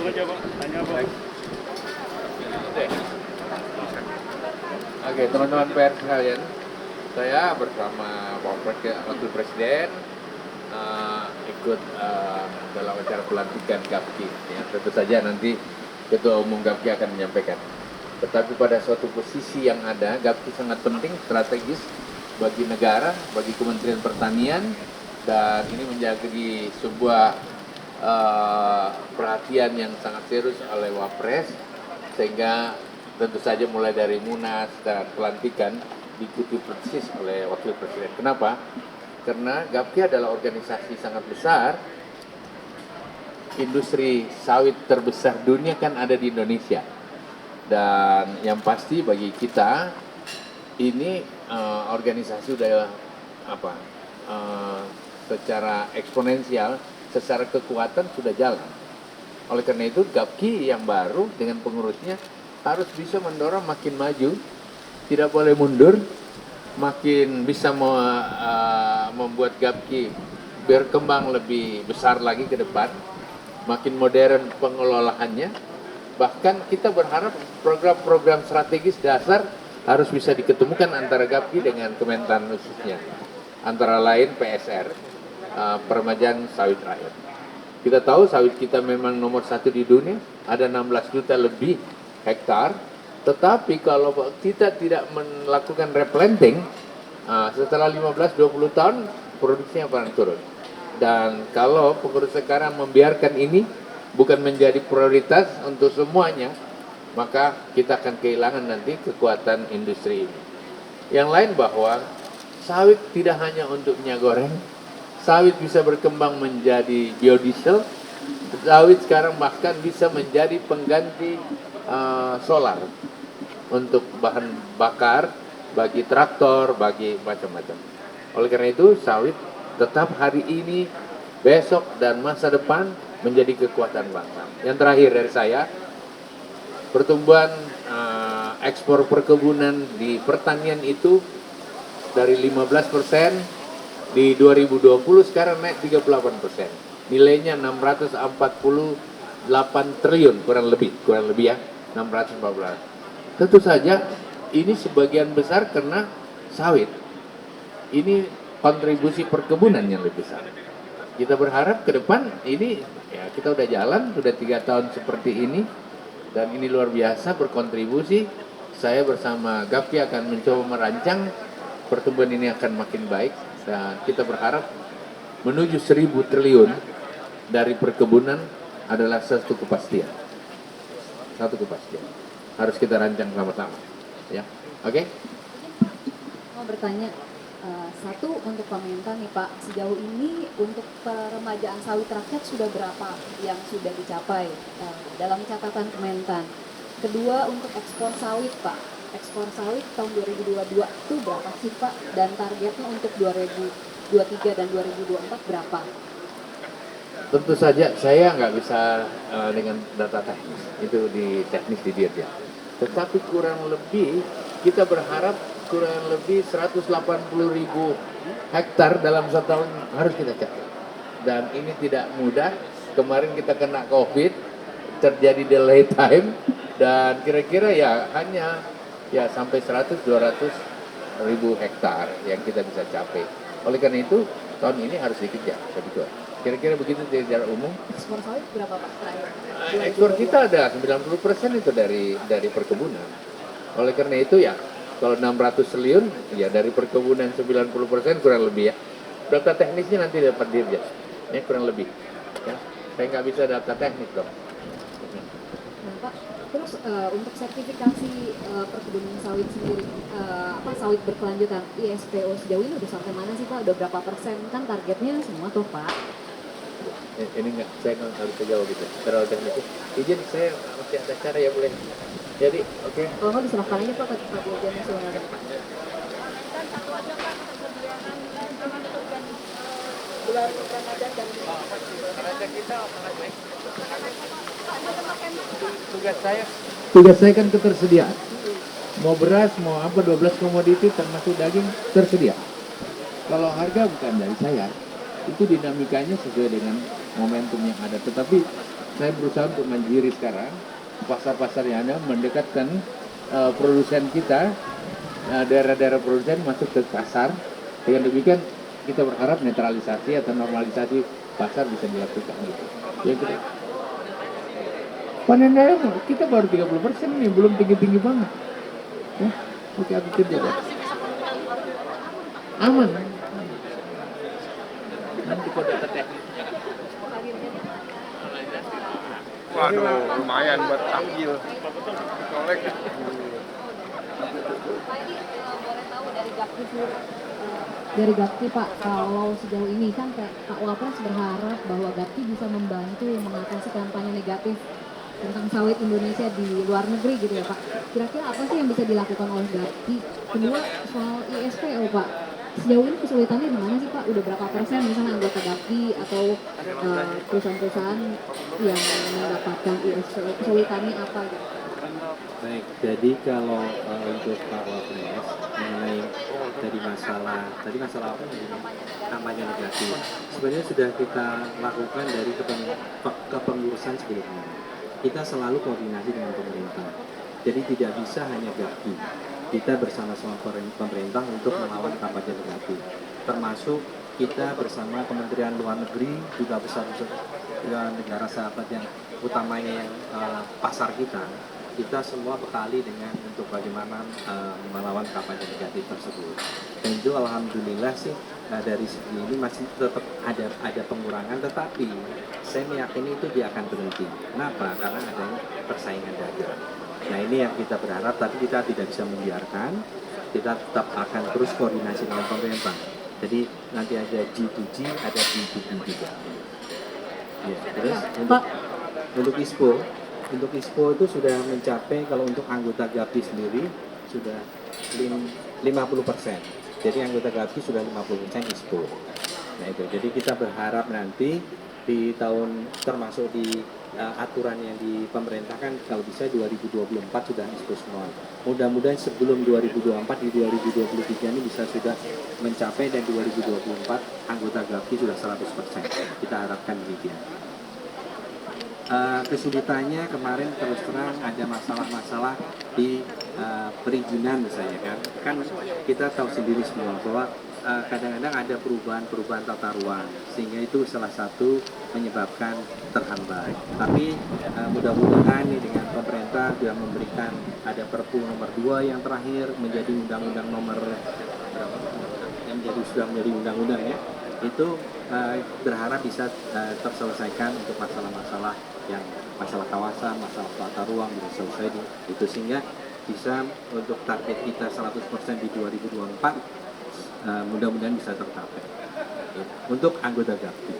Langsung aja Pak, tanya Pak. Oke, teman-teman pers sekalian, saya bersama Wakil Presiden ikut dalam acara pelantikan GAPKI. Ya, tentu saja nanti Ketua Umum GAPKI akan menyampaikan. Tetapi pada suatu posisi yang ada, GAPKI sangat penting, strategis bagi negara, bagi Kementerian Pertanian, dan ini menjadi sebuah perhatian yang sangat serius oleh Wapres, sehingga tentu saja mulai dari Munas dan pelantikan diikuti persis oleh Wakil Presiden. Kenapa? Karena GAPKI adalah organisasi sangat besar, industri sawit terbesar dunia kan ada di Indonesia. Dan yang pasti bagi kita, ini organisasi udah secara eksponensial, secara kekuatan sudah jalan. Oleh karena itu GAPKI yang baru dengan pengurusnya harus bisa mendorong makin maju, tidak boleh mundur, makin bisa membuat GAPKI berkembang lebih besar lagi ke depan, makin modern pengelolaannya. Bahkan kita berharap program-program strategis dasar harus bisa diketemukan antara GAPKI dengan Kementan khususnya, antara lain PSR, Permajaan Sawit Rakyat. Kita tahu sawit kita memang nomor 1 di dunia, ada 16 juta lebih hektar, tetapi kalau kita tidak melakukan replanting, setelah 15-20 tahun produksinya akan turun. Dan kalau pengurus sekarang membiarkan ini bukan menjadi prioritas untuk semuanya, maka kita akan kehilangan nanti kekuatan industri ini. Yang lain bahwa sawit tidak hanya untuk minyak goreng, sawit bisa berkembang menjadi biodiesel, sawit sekarang bahkan bisa menjadi pengganti solar untuk bahan bakar bagi traktor, bagi macam-macam. Oleh karena itu sawit tetap hari ini, besok dan masa depan menjadi kekuatan bangsa. Yang terakhir dari saya, pertumbuhan ekspor perkebunan di pertanian itu dari 15% di 2020 sekarang naik 38%. Nilainya 648 triliun kurang lebih ya, 648. Tentu saja ini sebagian besar karena sawit. Ini kontribusi perkebunan yang lebih besar. Kita berharap ke depan ini ya, kita udah jalan, sudah 3 tahun seperti ini, dan ini luar biasa berkontribusi. Saya bersama GAPKI akan mencoba merancang pertumbuhan ini akan makin baik, dan kita berharap menuju 1.000 triliun dari perkebunan adalah satu kepastian. Satu kepastian. Harus kita rancang sama-sama. Ya, oke? Mau bertanya, satu untuk Kementan nih Pak, sejauh ini untuk peremajaan sawit rakyat sudah berapa yang sudah dicapai dalam catatan Kementan? Kedua untuk ekspor sawit Pak, ekspor sawit tahun 2022 itu berapa sih Pak? Dan targetnya untuk 2023 dan 2024 berapa? Tentu saja saya nggak bisa dengan data teknis, itu di teknis di Dirjen. Tetapi kurang lebih kita berharap kurang lebih 180.000 hektar dalam 1 tahun harus kita capai. Dan ini tidak mudah. Kemarin kita kena COVID, terjadi delay time, dan kira-kira ya hanya ya sampai 100-200 ribu hektar yang kita bisa capai. Oleh karena itu tahun ini harus dikejar lebih kuat. Kira-kira begitu secara umum. Ekspor sawit berapa Pak terakhir? Ekspor kita ada 90% itu dari perkebunan. Oleh karena itu ya kalau 600 triliun ya dari perkebunan 90% kurang lebih ya. Data teknisnya nanti dapat Dirjen. Ya kurang lebih. Ya. Saya nggak bisa data teknis dong. Nah, Pak, terus untuk sertifikasi perkebunan sawit sendiri, sawit berkelanjutan ISPO sejauh ini udah sampai mana sih Pak? Udah berapa persen? Kan targetnya semua tuh Pak. Ini nggak, saya nggak bisa jawab gitu. Terlalu teknis. Izin saya masih ada cara ya boleh. Jadi oke. Kalau nggak diserahkan aja Pak ke Pak Dirjen Nasional. Bulan Ramadan dan tugas saya kan ketersediaan. Mau beras, mau apa, 12 komoditi termasuk daging tersedia. Kalau harga bukan dari saya, itu dinamikanya sesuai dengan momentum yang ada. Tetapi saya berusaha untuk mandiri sekarang. Pasar-pasar yang ada mendekatkan produsen kita, daerah-daerah produsen masuk ke pasar. Dengan demikian kita berharap netralisasi atau normalisasi pasar bisa dilakukan gitu. Ya, kita, panen raya kita baru 30% nih, belum tinggi-tinggi banget. Ya, oke, aku kerja deh. Aman. Nanti kode teknik. Waduh, lumayan buat ambil. Kolek. Dari Gapki Pak, kalau sejauh ini kan Pak Wapres berharap bahwa Gapki bisa membantu mengatasi kampanye negatif tentang sawit Indonesia di luar negeri gitu ya Pak. Kira-kira apa sih yang bisa dilakukan oleh Gapki? Kedua, soal ISPO Pak, sejauh ini kesulitannya di mana sih Pak? Udah berapa persen misalnya anggota Gapki atau perusahaan-perusahaan yang mendapatkan ISPO, kesulitannya apa gitu? Baik, jadi kalau untuk Pak Wapres mengenai tadi masalah apa nih? Kampanye negatif. Sebenarnya sudah kita lakukan dari kepengurusan sebelumnya. Kita selalu koordinasi dengan pemerintah. Jadi tidak bisa hanya Gapki. Kita bersama-sama pemerintah untuk melawan kampanye negatif. Termasuk kita bersama Kementerian Luar Negeri juga dengan negara sahabat yang utamanya yang pasar kita semua bekali dengan untuk bagaimana melawan kampanye negatif tersebut. Dan itu alhamdulillah sih dari segi ini masih tetap ada pengurangan, tetapi saya meyakini itu dia akan berhenti. Kenapa? Karena adanya persaingan dagang. Nah ini yang kita berharap, tapi kita tidak bisa membiarkan. Kita tetap akan terus koordinasi dengan pemerintah. Jadi nanti ada G2G, ada B2B juga. Ya, terus untuk ISPO itu sudah mencapai, kalau untuk anggota GAPI sendiri sudah 50%. Jadi anggota GAPI sudah 50% ISPO. Nah itu, jadi kita berharap nanti di tahun, termasuk di aturan yang di pemerintah kan kalau bisa 2024 sudah ISPO semua. Mudah-mudahan sebelum 2024 di 2023 ini bisa sudah mencapai, dan 2024 anggota GAPI sudah 100%. Kita harapkan demikian. Kesulitannya kemarin terus terang ada masalah-masalah di perizinan misalnya kan kita tahu sendiri semua bahwa kadang-kadang ada perubahan tata ruang, sehingga itu salah satu menyebabkan terhambat. Tapi mudah-mudahan nih dengan pemerintah sudah memberikan, ada Perpu nomor 2 yang terakhir menjadi undang-undang nomor berapa, yang sudah menjadi undang-undang ya, itu berharap bisa terselesaikan untuk masalah-masalah yang masalah kawasan, masalah tata ruang bisa selesai itu, sehingga bisa untuk target kita 100% di 2024 mudah-mudahan bisa tercapai untuk anggota GAPI.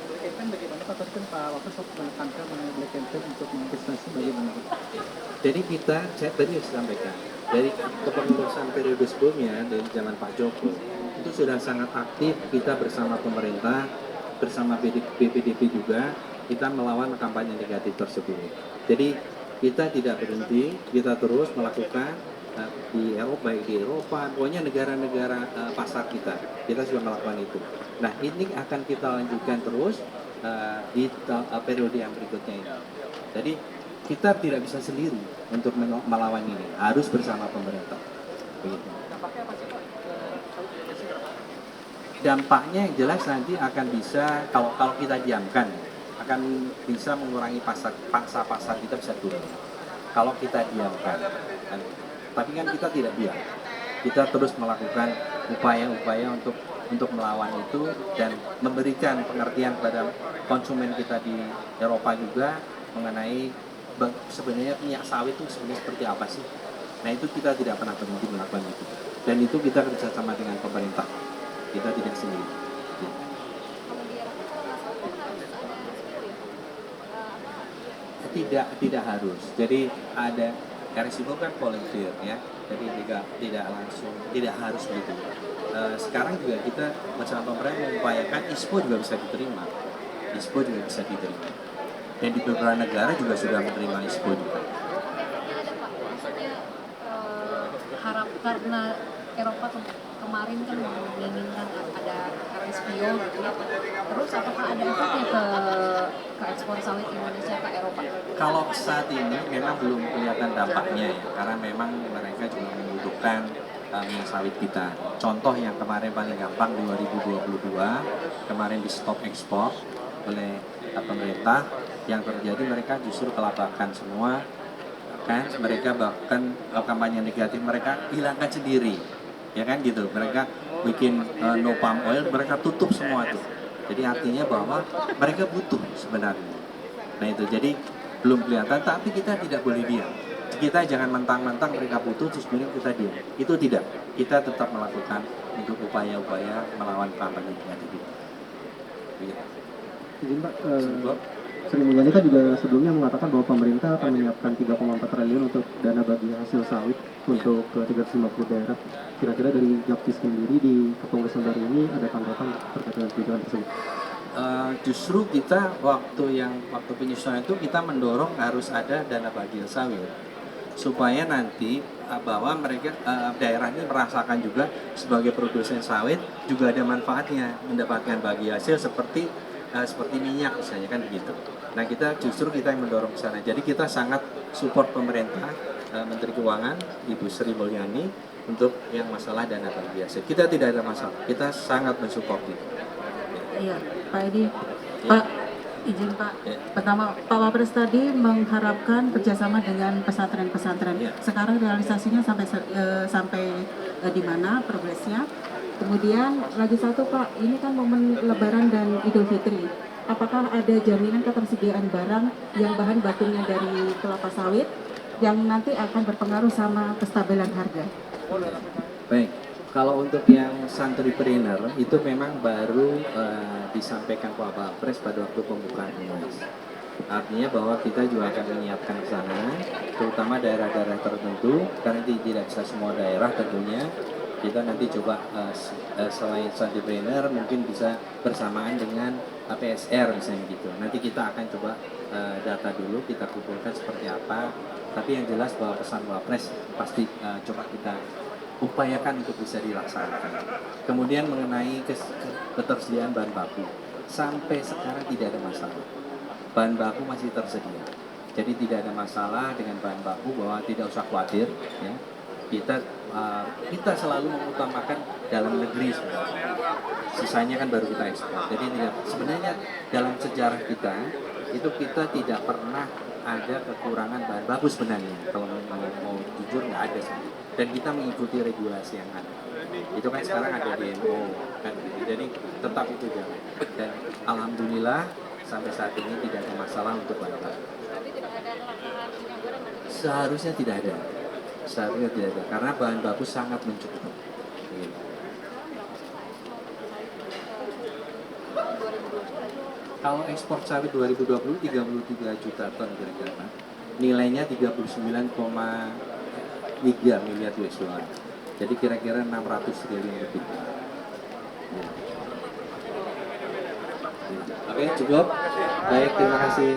Berkaitan bagaimana Pak, tadi kan Pak Wapres menekankan mengenai black campaign untuk mengantisipasi bagaimana? Jadi saya tadi sampaikan dari kepengurusan periode sebelumnya dari zaman Pak Joko itu sudah sangat aktif kita bersama pemerintah, bersama BPDP juga, kita melawan kampanye negatif tersebut. Jadi kita tidak berhenti, kita terus melakukan di Eropa, baik di Eropa, pokoknya negara-negara pasar kita sudah melakukan itu. Nah ini akan kita lanjutkan terus di periode yang berikutnya ini. Jadi kita tidak bisa sendiri untuk melawan ini, harus bersama pemerintah. Begitu. Dampaknya yang jelas nanti akan bisa, kalau kita diamkan, akan bisa mengurangi pangsa pasar kita bisa turun. Kalau kita diamkan, tapi kan kita tidak diam. Kita terus melakukan upaya-upaya untuk melawan itu dan memberikan pengertian kepada konsumen kita di Eropa juga mengenai sebenarnya minyak sawit itu sebenarnya seperti apa sih. Nah itu kita tidak pernah berhenti melakukan itu, dan itu kita kerjasama dengan pemerintah. Kita tidak sendiri. Tidak harus. Jadi ada RSIPO kan volunteer ya. Jadi tidak langsung, tidak harus begitu. Sekarang juga kita bersama pemerintah mengupayakan ISPO juga bisa diterima. ISPO juga bisa diterima. Dan di beberapa negara juga sudah menerima ISPO juga. Harap karena Eropa kemarin kan menginginkan ada RSPO gitu ya. Terus apakah ada efeknya ke ekspor sawit Indonesia ke Eropa? Kalau saat ini memang belum kelihatan dampaknya ya, karena memang mereka juga membutuhkan minyak sawit kita. Contoh yang kemarin paling gampang 2022, kemarin di stop ekspor oleh pemerintah, yang terjadi mereka justru kelabakan semua, kan? Mereka bahkan kampanye negatif mereka hilangkan sendiri, ya kan gitu. Mereka bikin no palm oil, mereka tutup semua itu. Jadi artinya bahwa mereka butuh sebenarnya. Nah itu jadi belum kelihatan, tapi kita tidak boleh diam. Kita jangan mentang-mentang mereka butuh terus kemudian kita diam. Itu tidak. Kita tetap melakukan untuk upaya-upaya melawan kampanye negatif itu. Izin Pak, Sri Mulyani kan juga sebelumnya mengatakan bahwa pemerintah akan menyiapkan 3,4 triliun untuk dana bagi hasil sawit untuk ke 350 daerah. Kira-kira dari Gapki sendiri di kepengurusan baru ini ada tanggapan terkait dengan kebijakan tersebut? Justru kita waktu penyusunan itu kita mendorong harus ada dana bagi sawit supaya nanti bahwa mereka daerah ini merasakan juga sebagai produsen sawit juga ada manfaatnya, mendapatkan bagi hasil seperti minyak misalnya kan begitu. Nah kita yang mendorong ke sana. Jadi kita sangat support pemerintah, Menteri Keuangan Ibu Sri Mulyani untuk yang masalah dana bagi hasil. Kita tidak ada masalah. Kita sangat mensupport itu. Iya, Pak Edi. Pak, izin Pak. Ya. Pertama, Pak Wapres tadi mengharapkan kerjasama dengan pesantren-pesantren. Ya. Sekarang realisasinya sampai di mana progresnya? Kemudian lagi satu Pak, ini kan momen Lebaran dan Idul Fitri. Apakah ada jaminan ketersediaan barang yang bahan bakunya dari kelapa sawit yang nanti akan berpengaruh sama kestabilan harga? Baik, kalau untuk yang santripreneur itu memang baru disampaikan Pak Wapres pada waktu pembukaan UMS. Artinya bahwa kita juga akan menyiapkan ke sana, terutama daerah-daerah tertentu, karena tidak bisa semua daerah tentunya. Kita nanti coba selain santripreneur mungkin bisa bersamaan dengan PSR misalnya gitu. Nanti kita akan coba data dulu, kita kumpulkan seperti apa. Tapi yang jelas bahwa pesan Wapres pasti coba kita upayakan untuk bisa dilaksanakan. Kemudian mengenai ketersediaan bahan baku, sampai sekarang tidak ada masalah. Bahan baku masih tersedia. Jadi tidak ada masalah dengan bahan baku bahwa tidak usah khawatir. Ya. Kita selalu mengutamakan dalam negeri sebenarnya. Sisanya kan baru kita ekspor. Jadi sebenarnya dalam sejarah kita itu kita tidak pernah ada kekurangan bahan baku sebenarnya. Kalau mau jujur nggak ada sih. Dan kita mengikuti regulasi yang ada. Itu kan sekarang ada DMO kan. Jadi tetap itu jalan. Dan alhamdulillah sampai saat ini tidak ada masalah untuk bahan baku. Seharusnya tidak ada. Karena bahan baku sangat mencukupi. Kalau ekspor sawit 2020 33 juta ton kira-kira. Nilainya 39,3 miliar US dollar. Jadi kira-kira 600 triliun lebih. Oke, cukup. Baik, terima kasih.